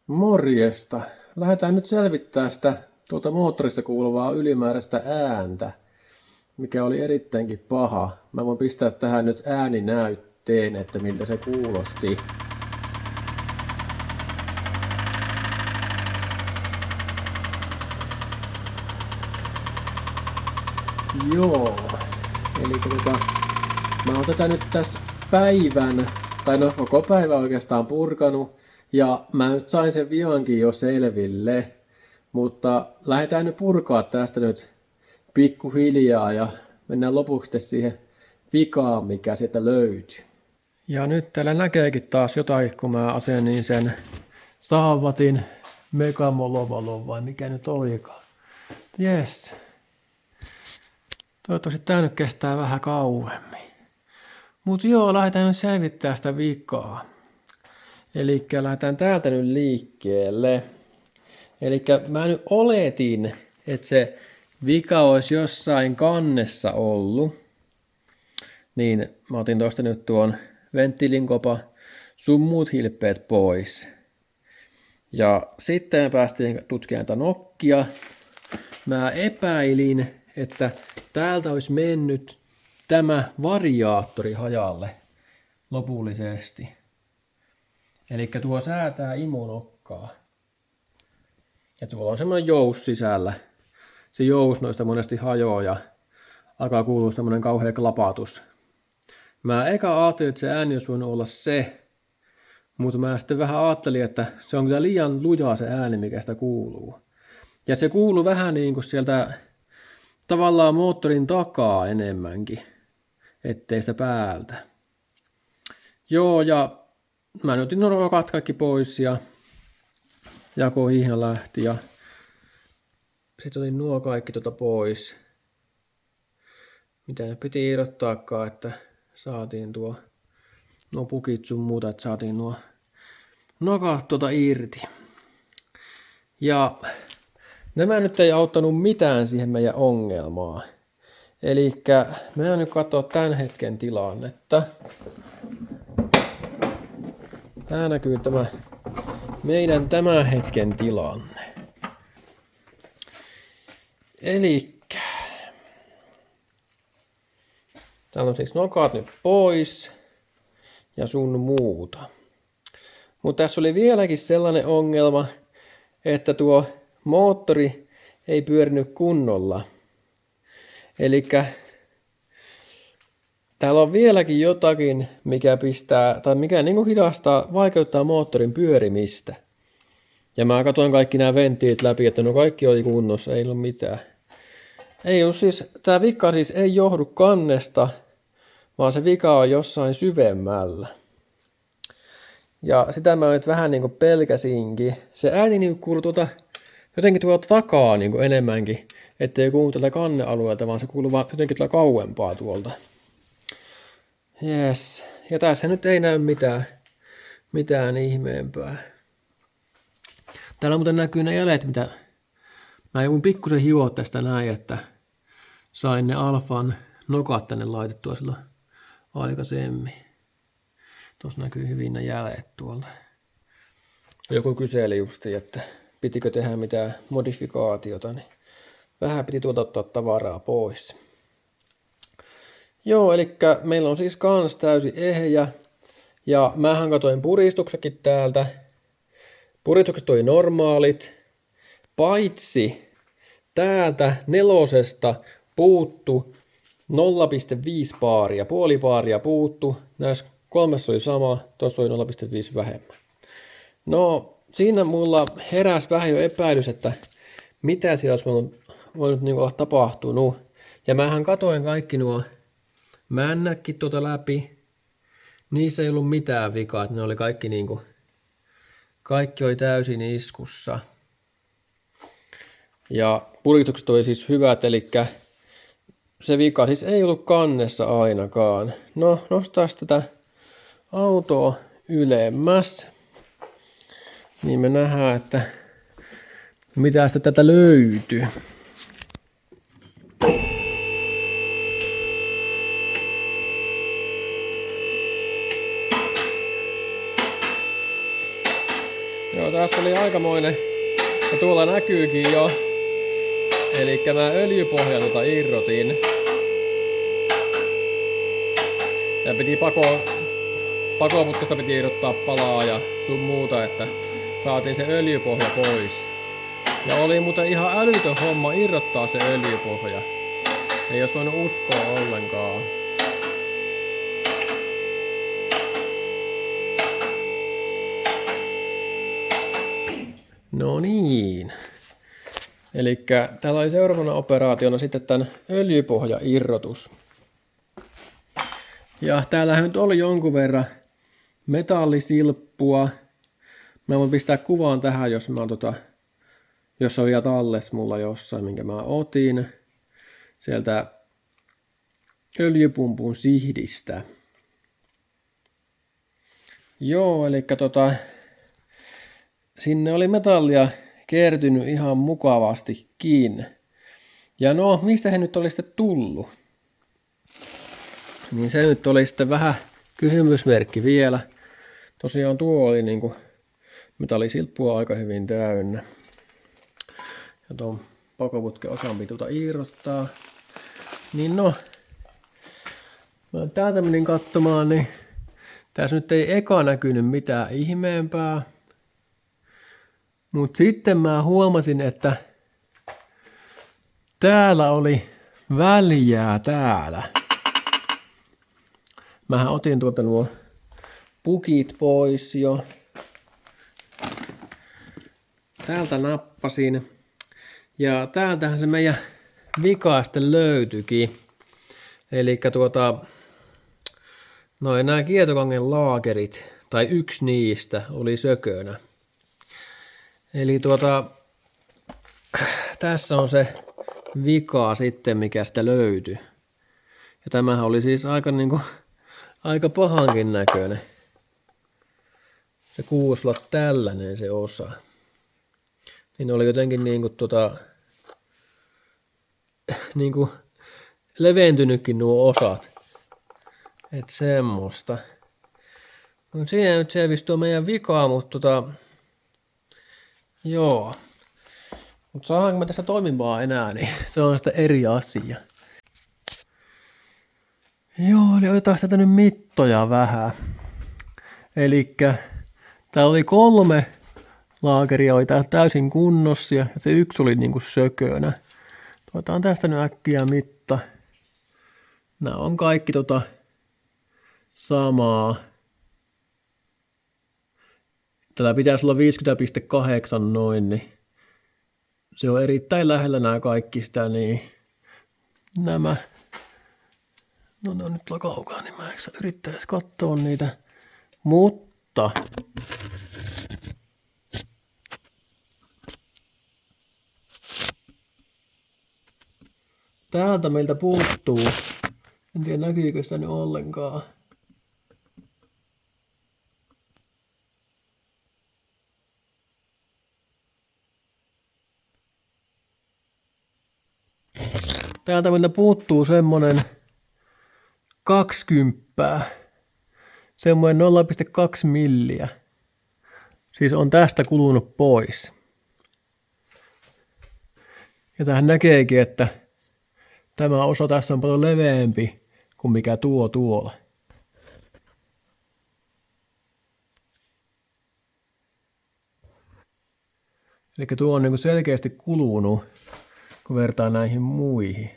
Morjesta. Lähdetään nyt selvittämään sitä tuolta moottorista kuuluvaa ylimääräistä ääntä, mikä oli erittäinkin paha. Mä voin pistää tähän nyt ääninäytteen, että miltä se kuulosti. Joo. Eli mä oon tätä nyt tässä päivän, tai no koko päivä oikeastaan purkanut, ja mä nyt sain sen vihankin jo selville, mutta lähdetään nyt purkaa tästä nyt pikkuhiljaa ja mennään lopuksi siihen vikaan, mikä sieltä löytyy. Ja nyt täällä näkeekin taas jotain, kun mä asennin sen Saawatin Megamolovalon, vai mikä nyt olikaan. Jes. Toivottavasti tää nyt kestää vähän kauemmin. Mut joo, lähdetään nyt selvittämään sitä vikaa. Elikkä lähdetään täältä nyt liikkeelle. Elikkä mä nyt oletin, että se vika olisi jossain kannessa ollut. Niin mä otin tosta nyt tuon venttiilin kopa sun muut hilpeet pois. Ja sitten me päästiin tutkimaan tätä nokkia. Mä epäilin, että täältä olisi mennyt tämä variaattori hajalle lopullisesti. Eli tuo säätää imunokkaa. Ja tuolla on semmoinen jous sisällä. Se jous noista monesti hajoaa ja alkaa kuulua semmoinen kauhea klapatus. Mä eka ajattelin, että se ääni olisi voinut olla se. Mutta mä sitten vähän ajattelin, että se on kyllä liian lujaa se ääni, mikä sitä kuuluu. Ja se kuuluu vähän niin kuin sieltä tavallaan moottorin takaa enemmänkin, ettei sitä päältä. Joo, ja mä otin nuo rokat kaikki pois ja jakohihna lähti ja sitten otin nuo kaikki pois. Mitä ne piti irrottaakaan, että saatiin nuo pukit sun muuta, että saatiin nuo nokat irti. Ja nämä nyt ei auttanut mitään siihen meidän ongelmaan. Elikkä meidän nyt katsoa tämän hetken tilannetta. Tää näkyy tämä meidän tämän hetken tilanne. Elikkä täällä on siis nokat nyt pois ja sun muuta. Mutta tässä oli vieläkin sellainen ongelma, että tuo moottori ei pyörinyt kunnolla. Elikkä täällä on vieläkin jotakin, mikä pistää, tai mikä niin kuin hidastaa, vaikeuttaa moottorin pyörimistä. Ja mä katsoin kaikki nämä venttiilit läpi, että no kaikki oli kunnossa, ei ollut mitään. Ei ollut siis, tää vika siis ei johdu kannesta, vaan se vika on jossain syvemmällä. Ja sitä mä nyt vähän niin kuin pelkäsinkin. Se ääni niin kuuluu jotenkin tuolta takaa niin kuin enemmänkin, ettei kuulu tältä kannealueelta, vaan se kuuluu vaan jotenkin tuolla kauempaa tuolta. Jes. Ja tässä nyt ei näy mitään ihmeempää. Täällä muuten näkyy ne jäljet, mitä mä joudun pikkusen hioa tästä näin, että sain ne alfan nokat tänne laitettua silloin aikaisemmin. Tuossa näkyy hyvin ne jäljet tuolta. Joku kyseli justi, että pitikö tehdä mitään modifikaatiota, niin vähän piti tuolta ottaa tavaraa pois. Joo, eli meillä on siis kans täysi ehjä. Ja mähän katoin puristuksetkin täältä. Puristukset oli normaalit. Paitsi täältä 4 puuttu 0,5 paaria. Puoli paaria puuttu. Näissä 3 oli sama, tuossa oli 0,5 vähemmän. No, siinä mulla heräsi vähän jo epäilys, että mitä siellä olisi voinut niin olla tapahtunut. Ja mähän katoin kaikki nuo männäkin läpi. Niissä ei ollut mitään vikaa, että ne oli kaikki kaikki oli täysin iskussa. Ja puristukset oli siis hyvät, eli se vika siis ei ollut kannessa ainakaan. No, nostaa tätä autoa ylemmäs. Niin me nähdään, että mitä sitä tätä löytyy. Joo, tässä tässä oli aikamoinen, ja tuolla näkyykin jo. Elikkä mä öljypohjan irrotin. Ja piti pakoputkasta piti irrottaa palaa ja sun muuta, että saatiin se öljypohja pois. Ja oli muuten ihan älytön homma irrottaa se öljypohja. Ei jos voinut uskoa ollenkaan. No niin. Elikkä täällä oli seuraavana operaationa sitten tämän öljypohjairrotus. Ja täällä nyt oli jonkun verran metallisilppua. Mä voin pistää kuvaan tähän, jos jos on vielä talles mulla jossain, minkä mä otin sieltä öljypumpun sihdistä. Joo, eli sinne oli metallia kertynyt ihan mukavastikin. Ja no, mistä he nyt oli sitten tullut? Niin se nyt oli sitten vähän kysymysmerkki vielä. Tosiaan tuo oli niinku metallisilppua aika hyvin täynnä. Ja tuon pakoputken osan piti irrottaa. Niin no, mä täältä menin katsomaan, niin tässä nyt ei eka näkynyt mitään ihmeempää. Mut sitten mä huomasin, että täällä oli väljää täällä. Mähän otin tuolta nuo pukit pois jo. Täältä nappasin. Ja täältähän se meidän vika sitten löytyikin. Elikkä nämä kietokangen laakerit, tai yksi niistä oli sökönä. Eli tässä on se vika sitten, mikä sitä löytyi. Ja tämähän oli siis aika pahankin näköinen. Se kuusi olla tällainen se osa. Niin oli jotenkin leventynytkin nuo osat. Et semmoista. No siinä nyt selvisi tuo meidän vikaa, mutta joo. Mutta saadaanko me tässä toimimaan enää, niin se on sitten eri asia. Joo, eli otetaan tätä nyt mittoja vähän. Elikkä täällä oli 3 laakeria, oli täällä täysin kunnossa ja se yksi oli niinku sökönä. Otetaan tästä nyt äkkiä mitta. Nämä on kaikki samaa. Tällä pitäisi olla 50,8 noin, niin se on erittäin lähellä nämä kaikki sitä, niin nämä, no ne on nyt tuolla kaukaa, niin mä yrittäisi katsoa niitä, mutta täältä meiltä puuttuu, en tiedä näkyykö sitä nyt ollenkaan. Täältä meiltä puuttuu semmonen 20, semmoinen 0,2 milliä. Siis on tästä kulunut pois. Ja tähän näkeekin, että tämä osa tässä on paljon leveämpi kuin mikä tuolla. Eli tuo on niinku selkeästi kulunut, kun vertaa näihin muihin.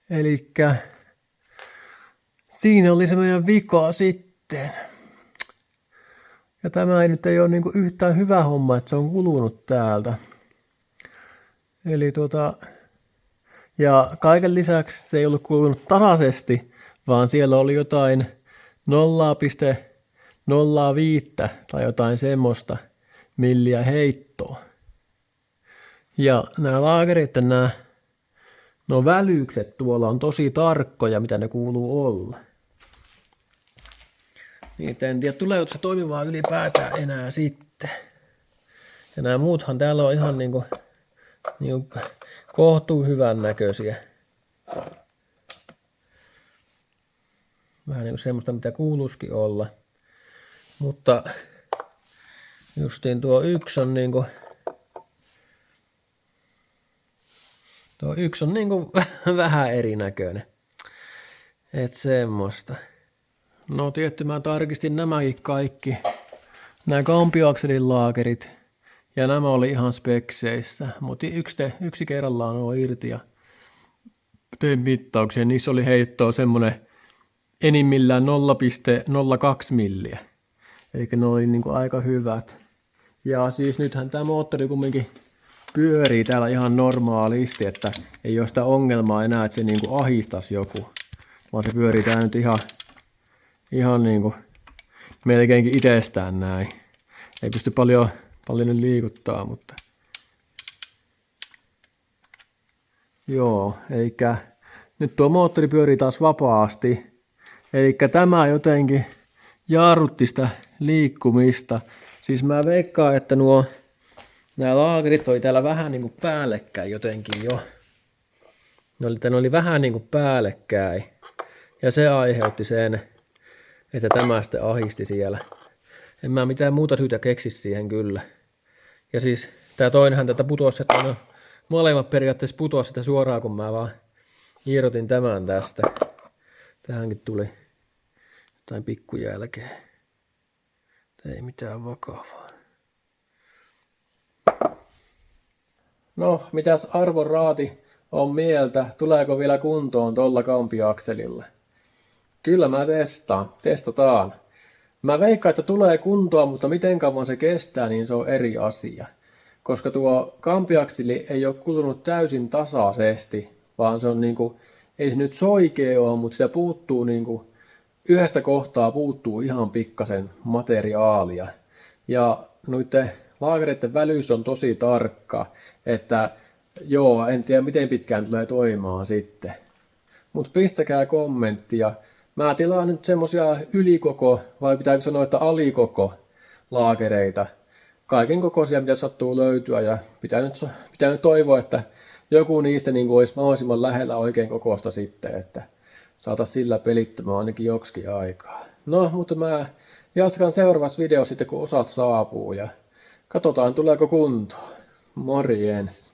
Elikkä siinä oli se meidän vika sitten. Ja tämä ei ole niinku yhtään hyvä homma, että se on kulunut täältä. Eli ja kaiken lisäksi se ei ollut kulunut tasaisesti, vaan siellä oli jotain 0,05 tai jotain semmoista milliä heittoa. Ja nämä laakerit, nuo välykset tuolla on tosi tarkkoja, mitä ne kuuluu olla. Niin, en tiedä, tuleeko se toimimaan ylipäätään enää sitten. Ja nämä muuthan täällä on ihan niinku kohtuu hyvän näköisiä. Vähän niin kuin semmoista, mitä kuuluisikin olla. Mutta justiin tuo yksi on niinku, vähän erinäköinen. Et semmoista. No tietty mä tarkistin nämäkin kaikki. Nämä kampioakselin laakerit. Ja nämä oli ihan spekseissä. Mutta yksi kerrallaan on irti ja tein mittauksia. Niissä oli heittoa semmonen enimmillään 0,02 milliä. Eli ne oli niinku aika hyvät. Ja siis nythän tämä moottori kumminkin pyörii täällä ihan normaalisti, että ei ole sitä ongelmaa enää, että se niinku ahistaisi joku. Vaan se pyörii täällä nyt ihan niinku melkeinkin itsestään näin. Ei pysty paljon nyt liikuttaa, mutta joo, eikä nyt tuo moottori pyörii taas vapaasti. Eikä tämä jotenkin jarrutti sitä liikkumista. Siis mä veikkaan, että nämä laakerit oli täällä vähän niin kuin päällekkäin jotenkin jo. Ne oli vähän niin kuin päällekkäin. Ja se aiheutti sen, että tämä sitten ahisti siellä. En mä mitään muuta syytä keksi siihen kyllä. Ja siis tää toinenhan tätä putosi, että no, molemmat periaatteessa putosi sitä suoraan, kun mä vaan irrotin tämän tästä. Tähänkin tuli jotain pikkujälkeä. Ei mitään vakavaa. No, mitäs Arvon Raati on mieltä? Tuleeko vielä kuntoon tuolla kampioakselilla? Kyllä mä testataan. Mä veikkaan, että tulee kuntoon, mutta miten kauan se kestää, niin se on eri asia. Koska tuo kampioakseli ei ole kulunut täysin tasaisesti, vaan se on niinku, ei se nyt soikea ole, mutta sitä puuttuu niinku, yhdestä kohtaa puuttuu ihan pikkasen materiaalia. Ja noiden laakereiden välyys on tosi tarkka, että joo, en tiedä miten pitkään tulee toimimaan sitten. Mutta pistäkää kommenttia. Mä tilaan nyt semmosia ylikoko, vai pitääkö sanoa, että alikoko laakereita. Kaiken kokoisia, mitä sattuu löytyä, ja pitää nyt toivoa, että joku niistä niin olisi mahdollisimman lähellä oikein kokosta sitten, että saataisiin sillä pelittämään ainakin joksikin aikaa. No, mutta mä jatkan seuraavassa videossa sitten, kun osat saapuu, ja katsotaan tuleeko kuntoon. Morjens!